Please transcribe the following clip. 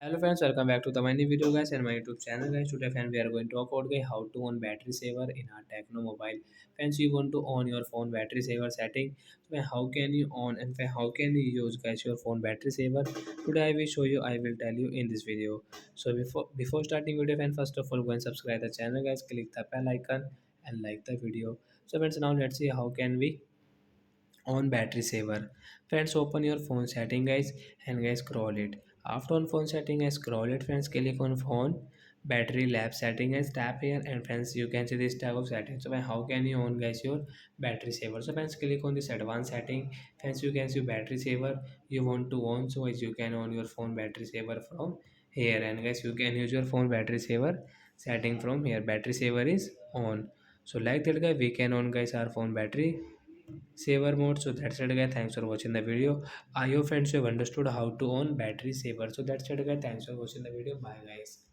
Hello friends, welcome back to the my new video guys and my YouTube channel guys. Today friends we are going to talk about guys how to on battery saver in our Tecno mobile. Friends, you want to on your phone battery saver setting. So how can you on and how can you use guys your phone battery saver? Today I will show you. I will tell you in this video. So before starting video, friends, first of all go and subscribe the channel guys. Click the bell icon and like the video. So friends, now let's see how can we on battery saver. Friends, open your phone setting guys and guys scroll it. After on phone setting guys scroll it, friends click on phone battery lab setting guys, tap here and friends you can see this type of setting. So how can you on guys your battery saver? So friends click on this advanced setting. Friends, you can see battery saver you want to on, so as you can on your phone battery saver from here, and guys you can use your phone battery saver setting from here. Battery saver is on. So like that guy we can on guys our phone battery saver mode. So that's it guys, thanks for watching the video. I hope friends you have understood how to on battery saver. So that's it guys, thanks for watching the video. Bye guys.